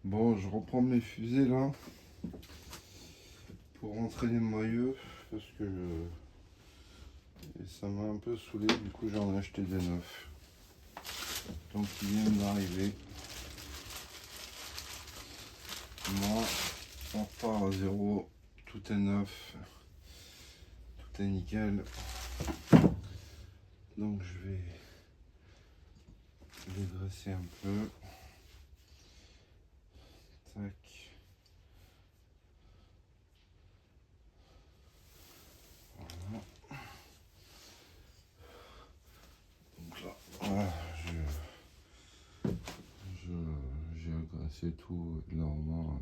Bon, je reprends mes fusées là pour rentrer les moyeux parce que et ça m'a un peu saoulé, du coup j'en ai acheté des neufs. Donc ils viennent d'arriver. Moi, on part à zéro, tout est neuf, tout est nickel. Donc je vais les dresser un peu. Tac. Voilà. Donc là, voilà, j'ai agressé tout, normalement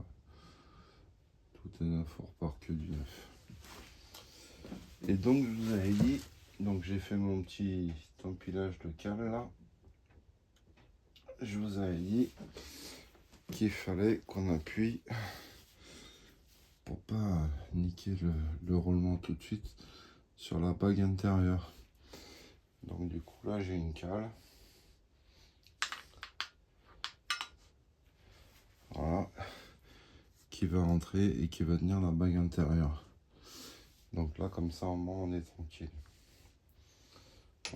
tout est neuf, on repart que du neuf. Et donc je vous avais dit, donc j'ai fait mon petit empilage de câbles là. Je vous avais dit qu'il fallait qu'on appuie pour pas niquer le roulement tout de suite sur la bague intérieure. Donc du coup là j'ai une cale. Voilà. Qui va rentrer et qui va tenir la bague intérieure. Donc là comme ça au moins on est tranquille.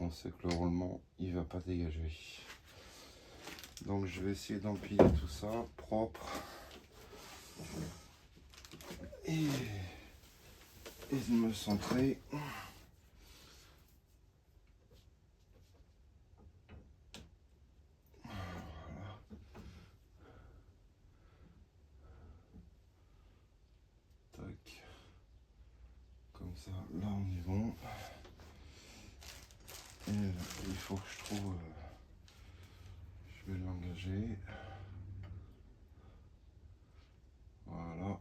On sait que le roulement il va pas dégager. Donc je vais essayer d'empiler tout ça propre et de me centrer. Tac. Comme ça, là on est bon. Et là, il faut que je trouve. Je vais l'engager. Voilà.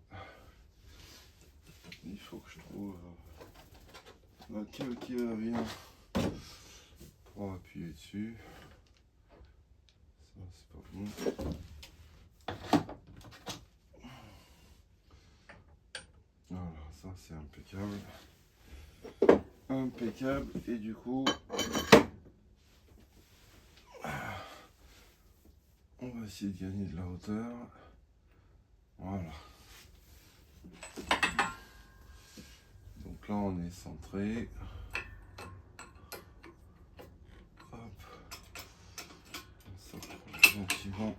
Il faut que je trouve la cale qui va bien pour appuyer dessus. Ça c'est pas bon. Voilà, ça c'est impeccable. Impeccable. Et du coup, on va essayer de gagner de la hauteur. Voilà. Donc là on est centré. Hop. On s'approche gentiment.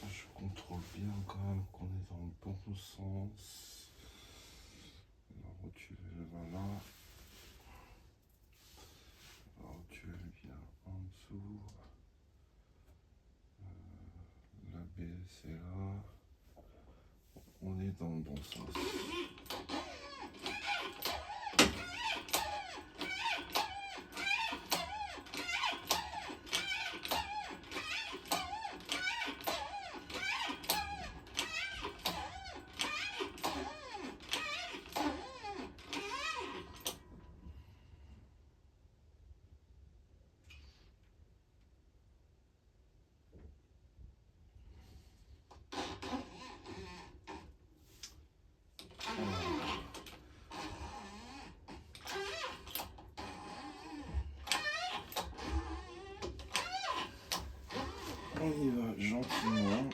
Je contrôle bien quand même qu'on est dans le bon sens. La rotule elle va là. La rotule bien en dessous. La BS est là. On est dans le bon sens. On y va gentiment.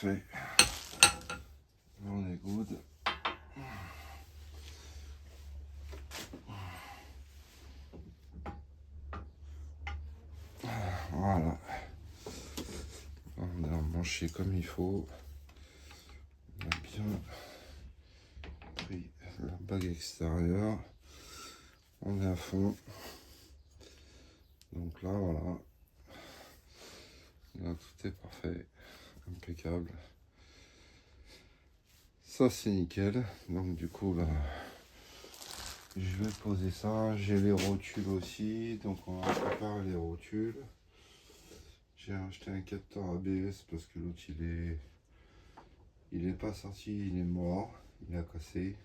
parfait. On est good. Voilà. On a emmanché comme il faut. On a bien pris la bague extérieure. On est à fond. Donc là, voilà. Là, tout est parfait. Impeccable. Ça, c'est nickel. Donc du coup, bah, je vais poser ça. J'ai les rotules aussi. Donc on va préparer les rotules. J'ai acheté un capteur ABS parce que l'autre il est pas sorti, il est mort, il a cassé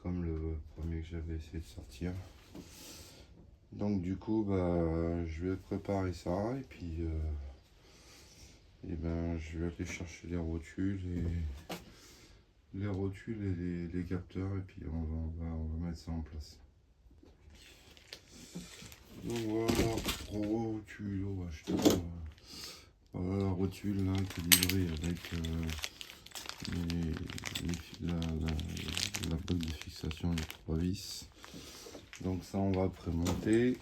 comme le premier que j'avais essayé de sortir. Donc du coup bah je vais préparer ça et puis ben je vais aller chercher les rotules et les capteurs et puis on va mettre ça en place. Donc voilà, rotule, on va acheter voilà la rotule là qui est livrée avec la boîte de fixation des 3 vis. Donc ça on va prémonter.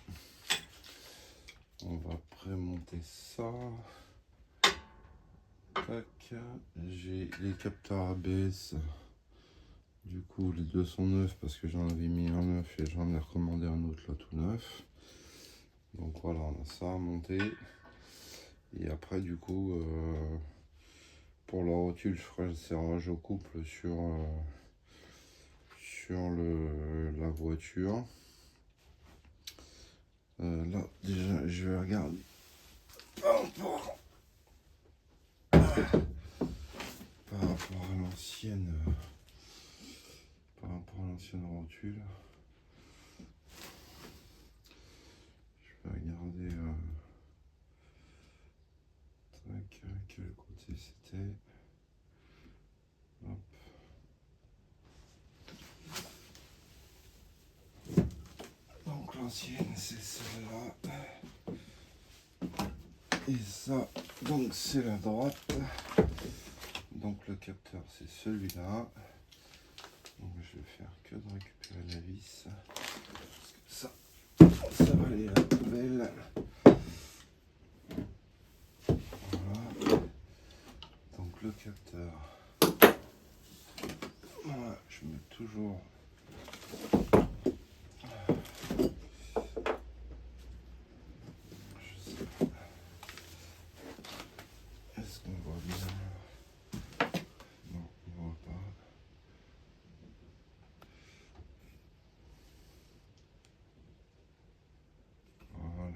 On va prémonter ça. Tac. J'ai les capteurs ABS. Du coup les deux sont neufs parce que j'en avais mis un neuf et j'en ai recommandé un autre là tout neuf. Donc voilà, on a ça à monter. Et après du coup pour la rotule je ferai le serrage au couple sur la voiture. Là déjà je vais regarder par rapport à l'ancienne rotule. Je vais regarder quel côté c'était. Hop. Donc l'ancienne c'est celle-là. Et ça, donc c'est la droite. Donc le capteur c'est celui-là. Donc je vais faire que de récupérer la vis. Parce que ça va aller à la poubelle. Voilà. Donc le capteur. Voilà, je mets toujours. Est-ce qu'on voit bien? Non, on voit pas. Voilà.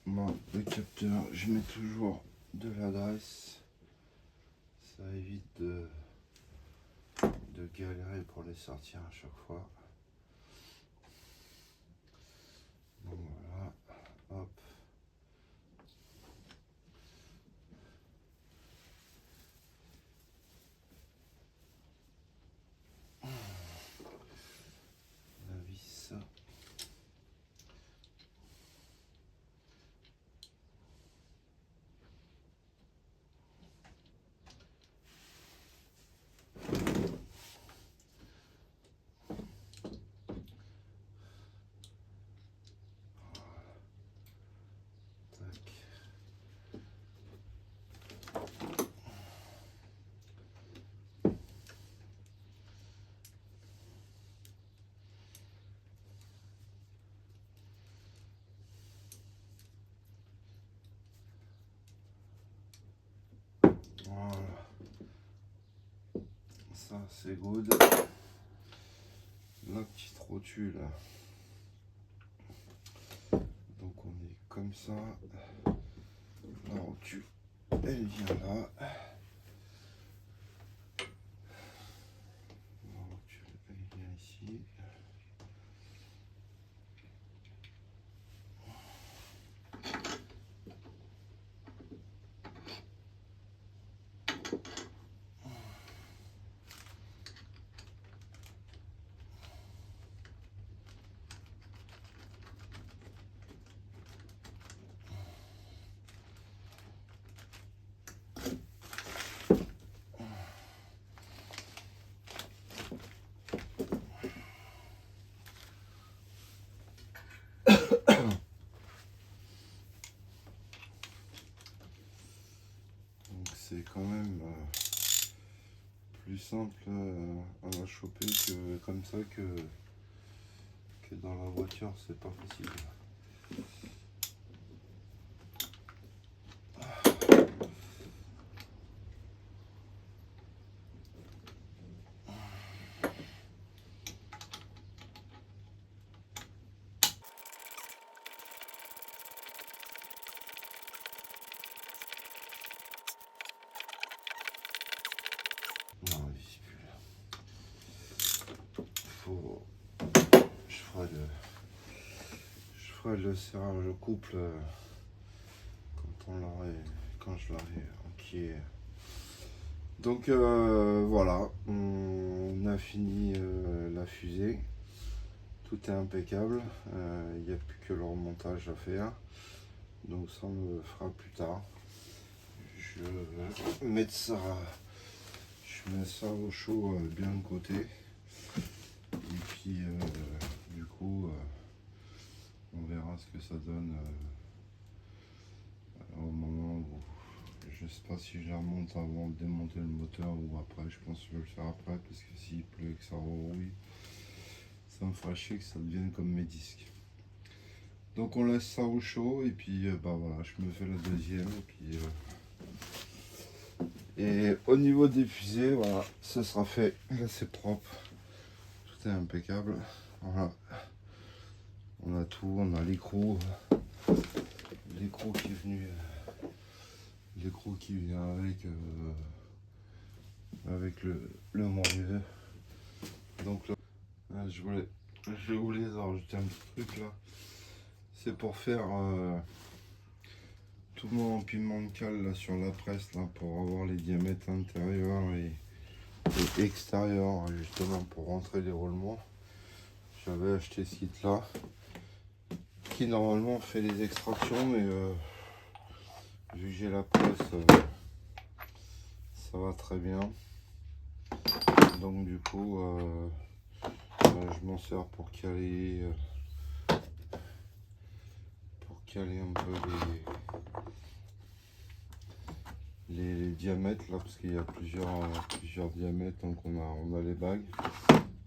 Bon, le capteur, je mets toujours de l'adresse. Ça évite de galérer pour les sortir à chaque fois. Donc voilà, hop. La vis. Tac. Voilà. Ça c'est good. La petite rotule. Donc on est comme ça. La rotule, elle vient là. La rotule, elle vient ici. c'est quand même plus simple à la choper que comme ça que dans la voiture, c'est pas facile. Non, faut, je ferai le serrage au couple quand je l'aurai enquillé. Donc voilà, on a fini la fusée. Tout est impeccable. Il n'y a plus que le remontage à faire. Donc ça on le fera plus tard. Je vais mettre ça. Je mets ça au chaud bien de côté. Et puis du coup on verra ce que ça donne au moment où je sais pas si je la remonte avant de démonter le moteur ou après. Je pense que je vais le faire après parce que s'il pleut et que ça rerouille, ça me fera chier que ça devienne comme mes disques. Donc on laisse ça au chaud et puis bah voilà, je me fais la deuxième et puis et au niveau des fusées, voilà, ça sera fait. Là c'est propre, tout est impeccable. Voilà, on a tout, on a l'écrou qui est venu, l'écrou qui vient avec le Morue. Donc là, je voulais rajouter un petit truc là. C'est pour faire tout mon empilement de cale là sur la presse là pour avoir les diamètres intérieurs et extérieurs justement pour rentrer les roulements. J'avais acheté ce kit là qui normalement fait les extractions mais vu que j'ai la presse ça va très bien. Donc du coup je m'en sers pour caler un peu les diamètres là parce qu'il y a plusieurs diamètres, donc on a les bagues,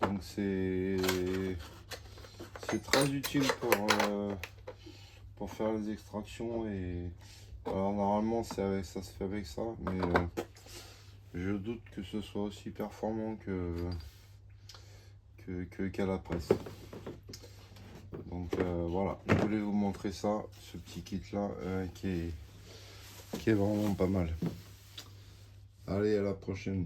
donc c'est très utile pour faire les extractions. Et alors normalement ça se fait avec ça, mais je doute que ce soit aussi performant qu'à la presse. Donc voilà, je voulais vous montrer ça, ce petit kit là qui est vraiment pas mal. Allez, à la prochaine.